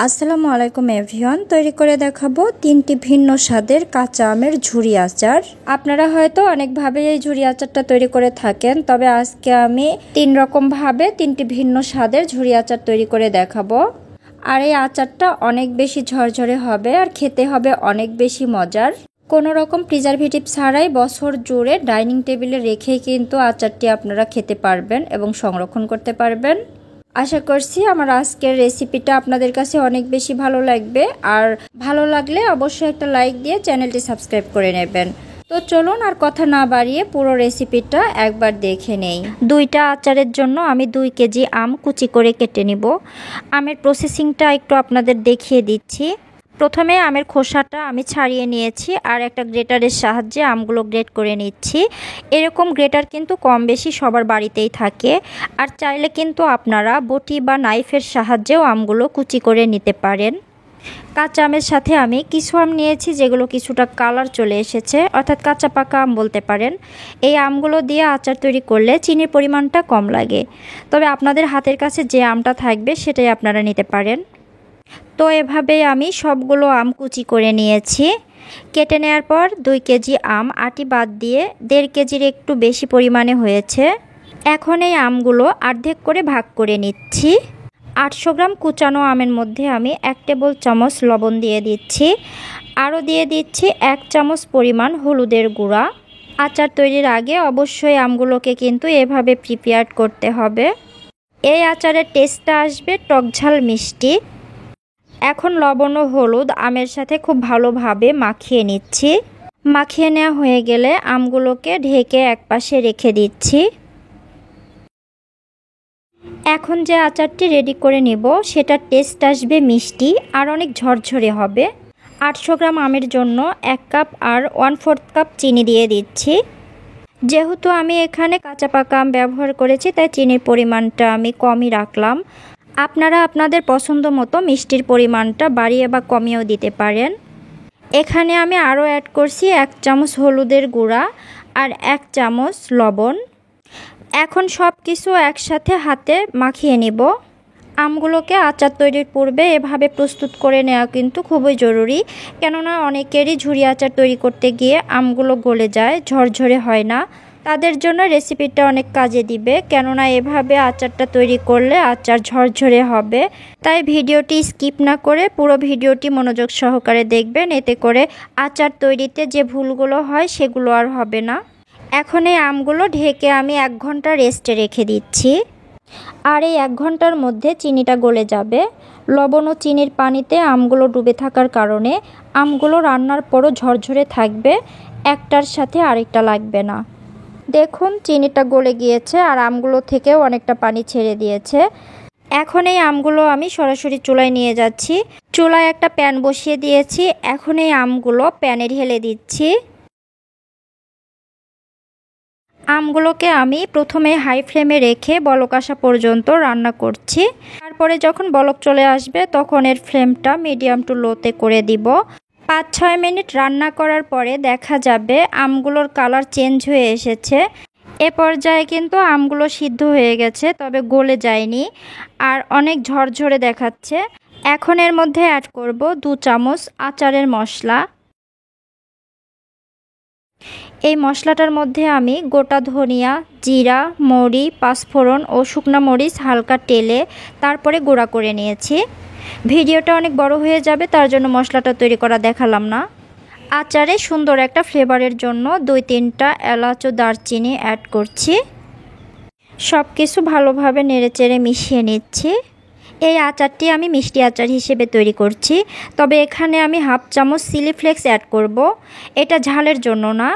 আসসালামু আলাইকুম এভরিওয়ান, তৈরি করে দেখাবো 3টি ভিন্ন স্বাদের কাঁচা আমের ঝুরি আচার। আপনারা হয়তো অনেকভাবে এই ঝুরি আচারটা তৈরি করে থাকেন, তবে আজকে আমি 3 রকম ভাবে 3টি ভিন্ন স্বাদের ঝুরি আচার তৈরি করে দেখাবো। আর এই আচারটা অনেক বেশি ঝরঝরে হবে আর খেতে হবে অনেক বেশি মজার। কোনো রকম প্রিজারভেটিভ ছাড়াই বছর জুড়ে ডাইনিং টেবিলে রেখেই কিন্তু আচারটি আপনারা খেতে পারবেন এবং সংরক্ষণ করতে পারবেন। আশা করছি আমার আজকের রেসিপিটা আপনাদের কাছে অনেক বেশি ভালো লাগবে, আর ভালো লাগলে অবশ্যই একটা লাইক দিয়ে চ্যানেলটি সাবস্ক্রাইব করে নেবেন। তো চলুন আর কথা না বাড়িয়ে পুরো রেসিপিটা একবার দেখে নেই। 2টা আচারের জন্য আমি 2 কেজি আম কুচি করে কেটে নিব। আমের প্রসেসিংটা একটু আপনাদের দেখিয়ে দিচ্ছি। প্রথমে আমের খোসাটা আমি ছাড়িয়ে নিয়েছি আর একটা গ্রেটারের সাহায্যে আমগুলো গ্রেট করে নিচ্ছি। এরকম গ্রেটার কিন্তু কম বেশি সবার বাড়িতেই থাকে, আর চাইলে কিন্তু আপনারা বটি বা নাইফের সাহায্যেও আমগুলো কুচি করে নিতে পারেন। কাঁচা আমের সাথে আমি কিছু আম নিয়েছি যেগুলো কিছুটা কালার চলে এসেছে, অর্থাৎ কাঁচা পাকা আম বলতে পারেন। এই আমগুলো দিয়ে আচার তৈরি করলে চিনির পরিমাণটা কম লাগে, তবে আপনাদের হাতের কাছে যে আমটা থাকবে সেটাই আপনারা নিতে পারেন। তো এভাবেই আমি সবগুলো আম কুচি করে নিয়েছি। কেটে নেওয়ার পর 2 কেজি আম আটি বাদ দিয়ে 1.5 কেজির একটু বেশি পরিমাণে হয়েছে। এখন এই আমগুলো অর্ধেক করে ভাগ করে নিচ্ছি। 800 গ্রাম কুচানো আমের মধ্যে আমি 1 টেবিল চামচ লবণ দিয়ে দিচ্ছি, আরও দিয়ে দিচ্ছি 1 চামচ পরিমাণ হলুদের গুঁড়া। আচার তৈরির আগে অবশ্যই আমগুলোকে কিন্তু এভাবে প্রিপেয়ার করতে হবে। এই আচারের টেস্টটা আসবে টকঝাল মিষ্টি। এখন লবণ ও হলুদ আমের সাথে খুব ভালোভাবে মাখিয়ে নিচ্ছি। মাখিয়ে নেওয়া হয়ে গেলে আমগুলোকে ঢেকে একপাশে রেখে দিচ্ছি। এখন যে আচারটি রেডি করে নেব সেটার টেস্ট আসবে মিষ্টি আর অনেক ঝরঝরে হবে। 800 গ্রাম আমের জন্য 1 কাপ আর 1/4 কাপ চিনি দিয়ে দিচ্ছি। যেহেতু আমি এখানে কাঁচা পাকা আম ব্যবহার করেছি তাই চিনির পরিমাণটা আমি কমই রাখলাম। আপনারা আপনাদের পছন্দ মতো মিষ্টির পরিমাণটা বাড়িয়ে বা কমিয়েও দিতে পারেন। এখানে আমি আরও অ্যাড করছি 1 চামচ হলুদের গুঁড়া আর 1 চামচ লবণ। এখন সব কিছু একসাথে হাতে মাখিয়ে নিব। আমগুলোকে আচার তৈরির পূর্বে এভাবে প্রস্তুত করে নেওয়া কিন্তু খুবই জরুরি, কেননা অনেকেরই ঝুরি আচার তৈরি করতে গিয়ে আমগুলো গলে যায়, ঝরঝরে হয় না। তাদের জন্য রেসিপিটা অনেক কাজে দিবে, কেননা এভাবে আচারটা তৈরি করলে আচার ঝরঝরে হবে। তাই ভিডিওটি স্কিপ না করে পুরো ভিডিওটি মনোযোগ সহকারে দেখবেন, এতে করে আচার তৈরিতে যে ভুলগুলো হয় সেগুলো আর হবে না। এখন এই আমগুলো ঢেকে আমি 1 ঘন্টা রেস্টে রেখে দিচ্ছি। আর এই 1 ঘন্টার মধ্যে চিনিটা গলে যাবে। লবণ ও চিনির পানিতে আমগুলো ডুবে থাকার কারণে আমগুলো রান্নার পরও ঝরঝরে থাকবে, একটার সাথে আরেকটা লাগবে না। দেখুন চিনিটা গলে গিয়েছে আর আমগুলো থেকেও অনেকটা পানি ছেড়ে দিয়েছে। এখন এই আমগুলো আমি সরাসরি চুলায় নিয়ে যাচ্ছি। চুলায় একটা প্যান বসিয়ে দিয়েছি। এখন এই আমগুলো প্যানে ঢেলে দিচ্ছি। আমগুলোকে আমি প্রথমে হাই ফ্লেমে রেখে বলক আসা পর্যন্ত রান্না করছি। তারপরে যখন বলক চলে আসবে তখন এর ফ্লেমটা মিডিয়াম টু লোতে করে দিব। 5-6 মিনিট রান্না করার পরে দেখা যাবে আমগুলোর কালার চেঞ্জ হয়ে এসেছে। এ পর্যায়ে কিন্তু আমগুলো সিদ্ধ হয়ে গেছে, তবে গলে যায়নি আর অনেক ঝরঝরে দেখাচ্ছে। এখন এর মধ্যে অ্যাড করব 2 চামচ আচারের মশলা। এই মশলাটার মধ্যে আমি গোটা ধনিয়া, জিরা, মৌরি, পাঁচফোড়ন ও শুকনা মরিচ হালকা টেলে তারপরে গুঁড়া করে নিয়েছি। ভিডিওটা অনেক বড় হয়ে যাবে, তার জন্য মশলাটা তৈরি করা দেখালাম না। আচারে সুন্দর একটা ফ্লেভারের জন্য 2-3টা এলাচ ও দারচিনি অ্যাড করছি। সব কিছু ভালোভাবে নেড়েচেড়ে মিশিয়ে নিচ্ছি। এই আচারটি আমি মিষ্টি আচার হিসেবে তৈরি করছি, তবে এখানে আমি 1/2 চামচ চিলি ফ্লেক্স অ্যাড করব। এটা ঝালের জন্য না,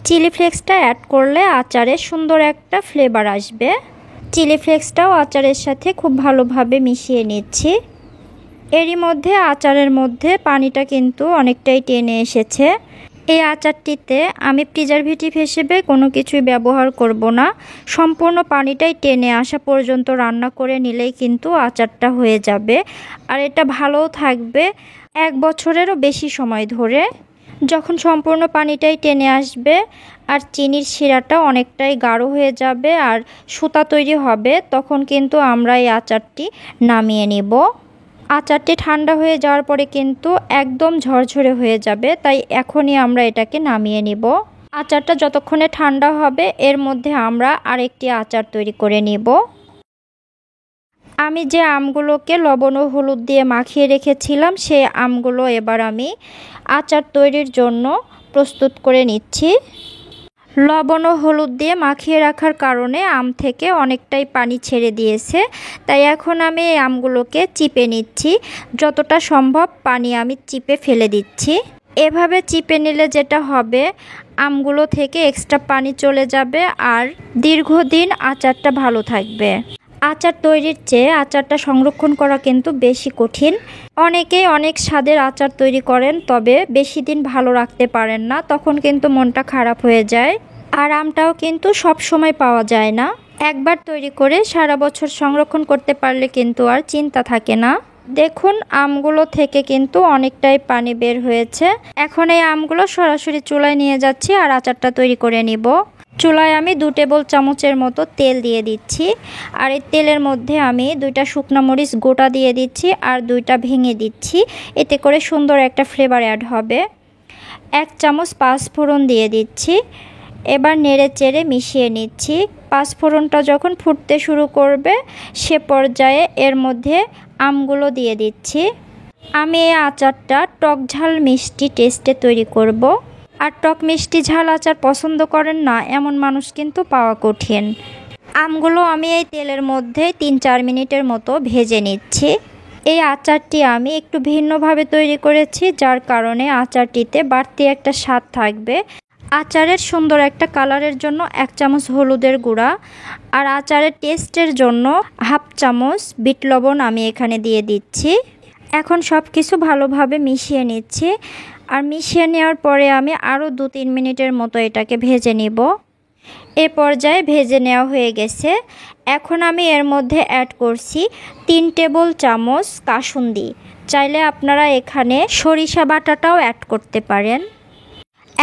চিলি ফ্লেক্সটা অ্যাড করলে আচারে সুন্দর একটা ফ্লেভার আসবে। চিলি ফ্লেক্সটাও আচারের সাথে খুব ভালোভাবে মিশিয়ে নিচ্ছি। এরই মধ্যে আচারের মধ্যে পানিটা কিন্তু অনেকটাই টেনে এসেছে। এই আচারটিতে আমি প্রিজারভেটিভ হিসেবে কোনো কিছুই ব্যবহার করব না। সম্পূর্ণ পানিটাই টেনে আসা পর্যন্ত রান্না করে নিলেই কিন্তু আচারটা হয়ে যাবে, আর এটা ভালোও থাকবে 1 বছরেরও বেশি সময় ধরে। যখন সম্পূর্ণ পানিটাই টেনে আসবে আর চিনির শিরাটা অনেকটাই গাঢ় হয়ে যাবে আর সুতা তৈরি হবে, তখন কিন্তু আমরা এই আচারটি নামিয়ে নেব। আচারটি ঠান্ডা হয়ে যাওয়ার পরে কিন্তু একদম ঝরঝরে হয়ে যাবে, তাই এখনই আমরা এটাকে নামিয়ে নিব। আচারটা যতক্ষণে ঠান্ডা হবে এর মধ্যে আমরা আরেকটি আচার তৈরি করে নিব। আমি যে আমগুলোকে লবণ ও হলুদ দিয়ে মাখিয়ে রেখেছিলাম সেই আমগুলো এবার আমি আচার তৈরির জন্য প্রস্তুত করে নিচ্ছি। লবণ ও হলুদ দিয়ে মাখিয়ে রাখার কারণে আম থেকে অনেকটাই পানি ছেড়ে দিয়েছে, তাই এখন আমি এই আমগুলোকে চিপে নিচ্ছি। যতটা সম্ভব পানি আমি চিপে ফেলে দিচ্ছি। এভাবে চিপে নিলে যেটা হবে, আমগুলো থেকে এক্সট্রা পানি চলে যাবে আর দীর্ঘদিন আচারটা ভালো থাকবে। আচার তৈরির চেয়ে আচারটা সংরক্ষণ করা কিন্তু বেশি কঠিন। অনেকেই অনেক স্বাদের আচার তৈরি করেন, তবে বেশি দিন ভালো রাখতে পারেন না, তখন কিন্তু মনটা খারাপ হয়ে যায়। আর আমটাও কিন্তু সব সময় পাওয়া যায় না। একবার তৈরি করে সারা বছর সংরক্ষণ করতে পারলে কিন্তু আর চিন্তা থাকে না। দেখুন, আমগুলো থেকে কিন্তু অনেকটাই পানি বের হয়েছে। এখন এই আমগুলো সরাসরি চুলায় নিয়ে যাচ্ছি আর আচারটা তৈরি করে নিব। চুলায় আমি 2 টেবিল চামচের মতো তেল দিয়ে দিচ্ছি, আর এই তেলের মধ্যে আমি 2টা শুকনো মরিচ গোটা দিয়ে দিচ্ছি আর 2টা ভেঙে দিচ্ছি, এতে করে সুন্দর একটা ফ্লেভার অ্যাড হবে। 1 চামচ পাঁচফোড়ন দিয়ে দিচ্ছি। এবার নেড়ে চেড়ে মিশিয়ে নিচ্ছি। পাঁচফোড়নটা যখন ফুটতে শুরু করবে সে পর্যায়ে এর মধ্যে আমগুলো দিয়ে দিচ্ছি। আমি এই আচারটা টক ঝাল মিষ্টি টেস্টে তৈরি করব। আর টক মিষ্টি ঝাল আচার পছন্দ করেন না এমন মানুষ কিন্তু পাওয়া কঠিন। আমগুলো আমি এই তেলের মধ্যে 3-4 মিনিটের মতো ভেজে নিচ্ছি। এই আচারটি আমি একটু ভিন্নভাবে তৈরি করেছি, যার কারণে আচারটিতে বাড়তি একটা স্বাদ থাকবে। আচারের সুন্দর একটা কালারের জন্য 1 চামচ হলুদের গুঁড়া আর আচারের টেস্টের জন্য 1/2 চামচ বিট লবণ আমি এখানে দিয়ে দিচ্ছি। এখন সব কিছু ভালোভাবে মিশিয়ে নিচ্ছি। আর মিশিয়ে নেওয়ার পরে আমি আরও 2-3 মিনিটের মতো এটাকে ভেজে নিব। এ পর্যায়ে ভেজে নেওয়া হয়ে গেছে। এখন আমি এর মধ্যে অ্যাড করছি 3 টেবিল চামচ কাসুন্দি। চাইলে আপনারা এখানে সরিষা বাটাটাও অ্যাড করতে পারেন।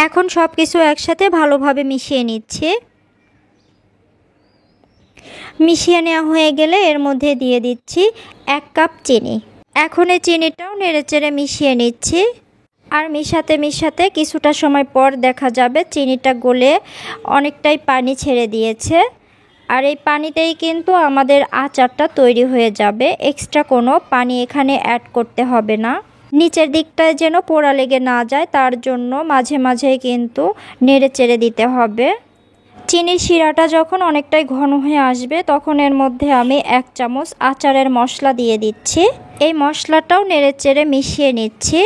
এখন সব কিছু একসাথে ভালোভাবে মিশিয়ে নিচ্ছি। মিশিয়ে নেওয়া হয়ে গেলে এর মধ্যে দিয়ে দিচ্ছি 1 কাপ চিনি। এখন এই চিনিটাও নেড়েচেড়ে মিশিয়ে নিচ্ছি। আর মিশাতে কিছুটা সময় পর দেখা যাবে চিনিটা গলে অনেকটাই পানি ছেড়ে দিয়েছে। আর এই পানিতেই কিন্তু আমাদের আচারটা তৈরি হয়ে যাবে। এক্সট্রা কোনো পানি এখানে অ্যাড করতে হবে না। নিচের দিকটায় যেন পোড়া লেগে না যায় তার জন্য মাঝে মাঝে কিন্তু নেড়ে চেড়ে দিতে হবে। চিনির শিরাটা যখন অনেকটাই ঘন হয়ে আসবে তখন এর মধ্যে আমি 1 চামচ আচারের মশলা দিয়ে দিচ্ছি। এই মশলাটাও নেড়ে চেড়ে মিশিয়ে নিচ্ছি।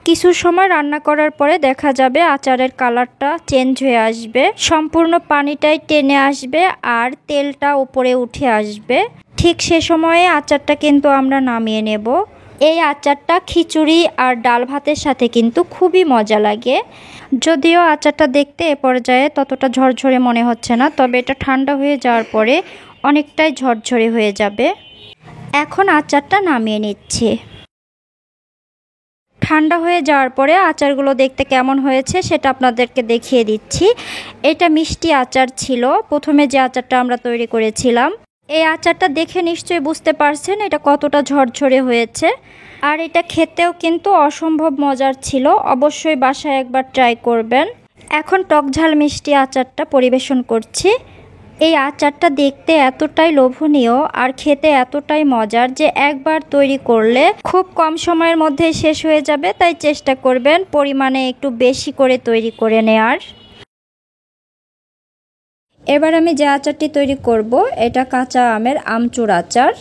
কিছু সময় রান্না করার পরে দেখা যাবে আচারের কালারটা চেঞ্জ হয়ে আসবে, সম্পূর্ণ পানিটাই টেনে আসবে আর তেলটা উপরে উঠে আসবে। ঠিক সে সময়ে আচারটা কিন্তু আমরা নামিয়ে নেব। এই আচারটা খিচুড়ি আর ডাল ভাতের সাথে কিন্তু খুবই মজা লাগে। যদিও আচারটা দেখতে এ পর্যায়ে ততটা ঝরঝরে মনে হচ্ছে না, তবে এটা ঠান্ডা হয়ে যাওয়ার পরে অনেকটাই ঝরঝরে হয়ে যাবে। এখন আচারটা নামিয়ে নিচ্ছি। ঠান্ডা হয়ে যাওয়ার পরে আচারগুলো দেখতে কেমন হয়েছে সেটা আপনাদেরকে দেখিয়ে দিচ্ছি। এটা মিষ্টি আচার ছিল প্রথমে যে আচারটা আমরা তৈরি করেছিলাম। এই আচারটা দেখে নিশ্চয়ই বুঝতে পারছেন এটা কতটা ঝরঝরে হয়েছে। আর এটা খেতেও কিন্তু অসম্ভব মজার ছিল। অবশ্যই বাসায় একবার ট্রাই করবেন। এখন টক ঝাল মিষ্টি আচারটা পরিবেশন করছি। এই আচারটা দেখতে এতটাই লোভনীয় আর খেতে এতটাই মজার যে একবার তৈরি করলে খুব কম সময়ের মধ্যে শেষ হয়ে যাবে, তাই চেষ্টা করবেন পরিমাণে একটু বেশি করে তৈরি করে নেয়ার। এবার আমি যে আচারটি তৈরি করব এটা কাঁচা আমের আমচুর আচার।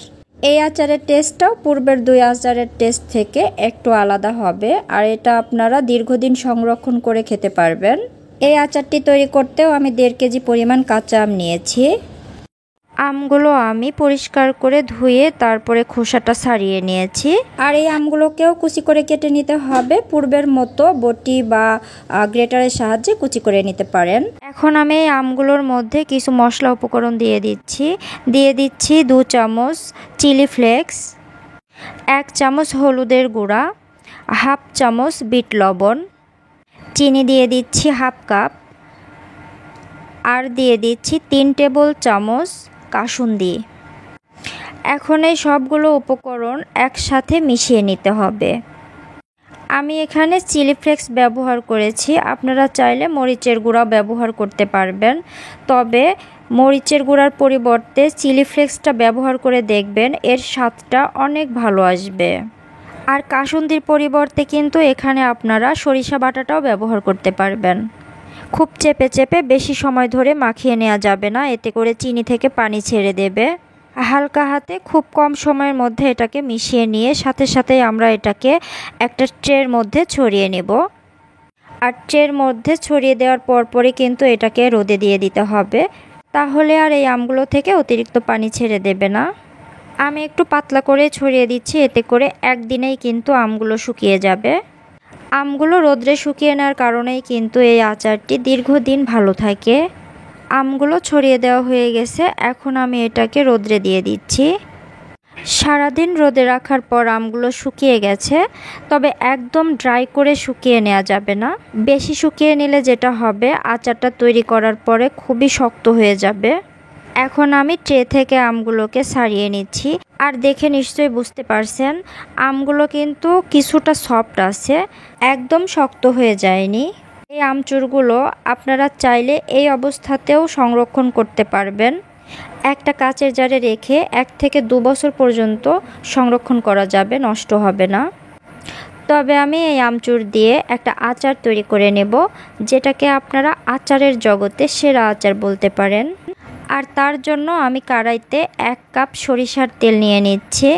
এই আচারের টেস্টটাও পূর্বের 2 আচারের টেস্ট থেকে একটু আলাদা হবে আর এটা আপনারা দীর্ঘদিন সংরক্ষণ করে খেতে পারবেন। এই আচারটি তৈরি করতেও আমি 1.5 কেজি পরিমাণ কাঁচা আম নিয়েছি। আমগুলো আমি পরিষ্কার করে ধুয়ে তারপরে খোসাটা ছাড়িয়ে নিয়েছি। আর এই আমগুলোকেও কুচি করে কেটে নিতে হবে। পূর্বের মতো বটি বা গ্রেটারের সাহায্যে কুচি করে নিতে পারেন। এখন আমি এই আমগুলোর মধ্যে কিছু মশলা উপকরণ দিয়ে দিচ্ছি 2 চামচ চিলি ফ্লেক্স, 1 চামচ হলুদের গুঁড়া, 1/2 চামচ বিট লবণ, চিনি দিয়ে দিচ্ছি 1/2 কাপ, আর দিয়ে দিচ্ছি 3 টেবিল চামচ কাসুন্দি। এখন এই সবগুলো উপকরণ একসাথে মিশিয়ে নিতে হবে। আমি এখানে চিলি ফ্লেক্স ব্যবহার করেছি, আপনারা চাইলে মরিচের গুঁড়া ব্যবহার করতে পারবেন, তবে মরিচের গুঁড়ার পরিবর্তে চিলি ফ্লেক্সটা ব্যবহার করে দেখবেন, এর স্বাদটা অনেক ভালো আসবে। আর কাসুন্দির পরিবর্তে কিন্তু এখানে আপনারা সরিষা বাটাটাও ব্যবহার করতে পারবেন। খুব চেপে চেপে বেশি সময় ধরে মাখিয়ে নেওয়া যাবে না, এতে করে চিনি থেকে পানি ছেড়ে দেবে। হালকা হাতে খুব কম সময়ের মধ্যে এটাকে মিশিয়ে নিয়ে সাথে সাথেই আমরা এটাকে একটা ট্রের মধ্যে ছড়িয়ে নেব। আর ট্রের মধ্যে ছড়িয়ে দেওয়ার পরপরই কিন্তু এটাকে রোদে দিয়ে দিতে হবে, তাহলে আর এই আমগুলো থেকে অতিরিক্ত পানি ছেড়ে দেবে না। আমি একটু পাতলা করে ছড়িয়ে দিচ্ছি, এতে করে একদিনেই কিন্তু আমগুলো শুকিয়ে যাবে। আমগুলো রোদ্রে শুকিয়ে নেওয়ার কারণেই কিন্তু এই আচারটি দীর্ঘদিন ভালো থাকে। আমগুলো ছড়িয়ে দেওয়া হয়ে গেছে, এখন আমি এটাকে রোদ্রে দিয়ে দিচ্ছি। সারাদিন রোদে রাখার পর আমগুলো শুকিয়ে গেছে, তবে একদম ড্রাই করে শুকিয়ে নেওয়া যাবে না। বেশি শুকিয়ে নিলে যেটা হবে, আচারটা তৈরি করার পরে খুবই শক্ত হয়ে যাবে। এখন আমি ট্রে থেকে আমগুলোকে ছাড়িয়ে নিচ্ছি। আর দেখে নিশ্চয়ই বুঝতে পারছেন, আমগুলো কিন্তু কিছুটা সফট আছে, একদম শক্ত হয়ে যায়নি। এই আমচুরগুলো আপনারা চাইলে এই অবস্থাতেও সংরক্ষণ করতে পারবেন। একটা কাচের জারে রেখে 1 থেকে 2 বছর পর্যন্ত সংরক্ষণ করা যাবে, নষ্ট হবে না। তবে আমি এই আমচুর দিয়ে একটা আচার তৈরি করে নেব, যেটাকে আপনারা আচারের জগতে সেরা আচার বলতে পারেন। আর তার জন্য আমি কড়াইতে 1 কাপ সরিষার তেল নিয়ে নিচ্ছি।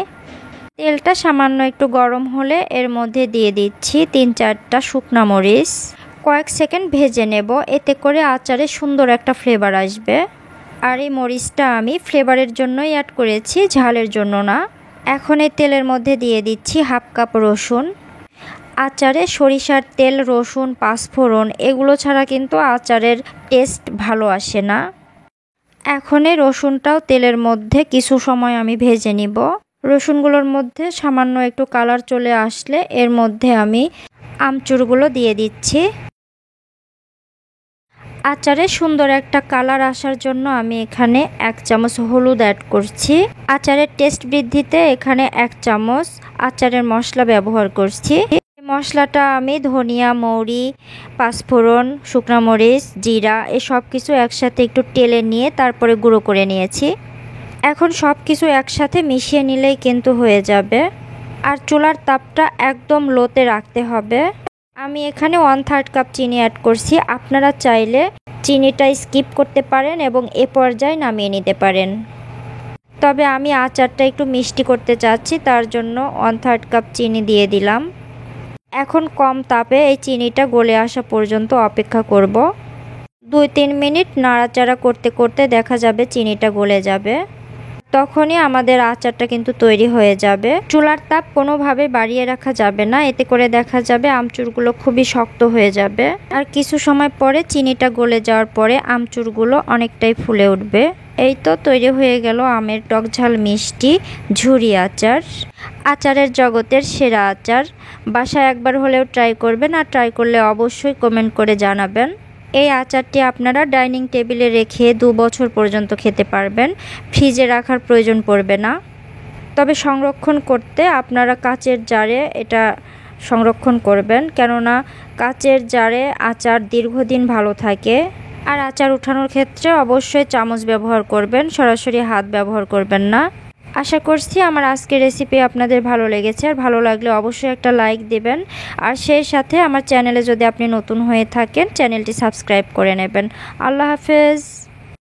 তেলটা সামান্য একটু গরম হলে এর মধ্যে দিয়ে দিচ্ছি 3-4টা শুকনা মরিচ। কয়েক সেকেন্ড ভেজে নেব, এতে করে আচারে সুন্দর একটা ফ্লেভার আসবে। আর এই মরিচটা আমি ফ্লেভারের জন্যই অ্যাড করেছি, ঝালের জন্য না। এখন এই তেলের মধ্যে দিয়ে দিচ্ছি 1/2 কাপ রসুন। আচারে সরিষার তেল, রসুন, পাঁচফোড়ন এগুলো ছাড়া কিন্তু আচারের টেস্ট ভালো আসে না। এখন এই রসুনটাও তেলের মধ্যে কিছু সময় আমি ভেজে নিব। রসুনগুলোর মধ্যে সামান্য একটু কালার চলে আসলে এর মধ্যে আমি আমচুরগুলো দিয়ে দিচ্ছি। আচারে সুন্দর একটা কালার আসার জন্য আমি এখানে 1 চামচ হলুদ অ্যাড করছি। আচারের টেস্ট বৃদ্ধিতে এখানে 1 চামচ আচারের মশলা ব্যবহার করছি। মশলাটা আমি ধনিয়া, মৌরি, পাঁচফোড়ন, শুকনো মরিচ, জিরা এই সব কিছু একসাথে একটু টেলে নিয়ে তারপরে গুঁড়ো করে নিয়েছি। এখন সব কিছু একসাথে মিশিয়ে নিলেই কিন্তু হয়ে যাবে। আর চুলার তাপটা একদম লোতে রাখতে হবে। আমি এখানে 1/3 কাপ চিনি অ্যাড করছি, আপনারা চাইলে চিনিটা স্কিপ করতে পারেন এবং এ পর্যায়ে নামিয়ে নিতে পারেন। তবে আমি আচারটা একটু মিষ্টি করতে চাচ্ছি, তার জন্য 1/3 কাপ চিনি দিয়ে দিলাম। এখন কম তাপে এই চিনিটা গলে আসা পর্যন্ত অপেক্ষা করব। 2-3 মিনিট নাড়াচাড়া করতে করতে দেখা যাবে চিনিটা গলে যাবে। তখনই আমাদের আচারটা কিন্তু তৈরি হয়ে যাবে। চুলার তাপ কোনোভাবে বাড়িয়ে রাখা যাবে না, এতে করে দেখা যাবে আমচুরগুলো খুবই শক্ত হয়ে যাবে। আর কিছু সময় পরে চিনিটা গলে যাওয়ার পরে আমচুরগুলো অনেকটাই ফুলে উঠবে। এই তো তৈরি হয়ে গেল আমের টক ঝাল মিষ্টি ঝুরি আচার। আচারের জগতের সেরা আচার। বাসায় একবার হলেও ট্রাই করবেন, আর ট্রাই করলে অবশ্যই কমেন্ট করে জানাবেন। এই আচারটি আপনারা ডাইনিং টেবিলে রেখে 2 বছর পর্যন্ত খেতে পারবেন, ফ্রিজে রাখার প্রয়োজন পড়বে না। তবে সংরক্ষণ করতে আপনারা কাচের জারে এটা সংরক্ষণ করবেন, কেননা কাচের জারে আচার দীর্ঘদিন ভালো থাকে। আর আচার উঠানোর ক্ষেত্রে অবশ্যই চামচ ব্যবহার করবেন, সরাসরি হাত ব্যবহার করবেন না। আশা করছি আমার আজকের রেসিপি আপনাদের ভালো লেগেছে, আর ভালো লাগলে অবশ্যই একটা লাইক দেবেন। আর সেই সাথে আমার চ্যানেলে যদি আপনি নতুন হয়ে থাকেন, চ্যানেলটি সাবস্ক্রাইব করে নেবেন। আল্লাহ হাফেজ।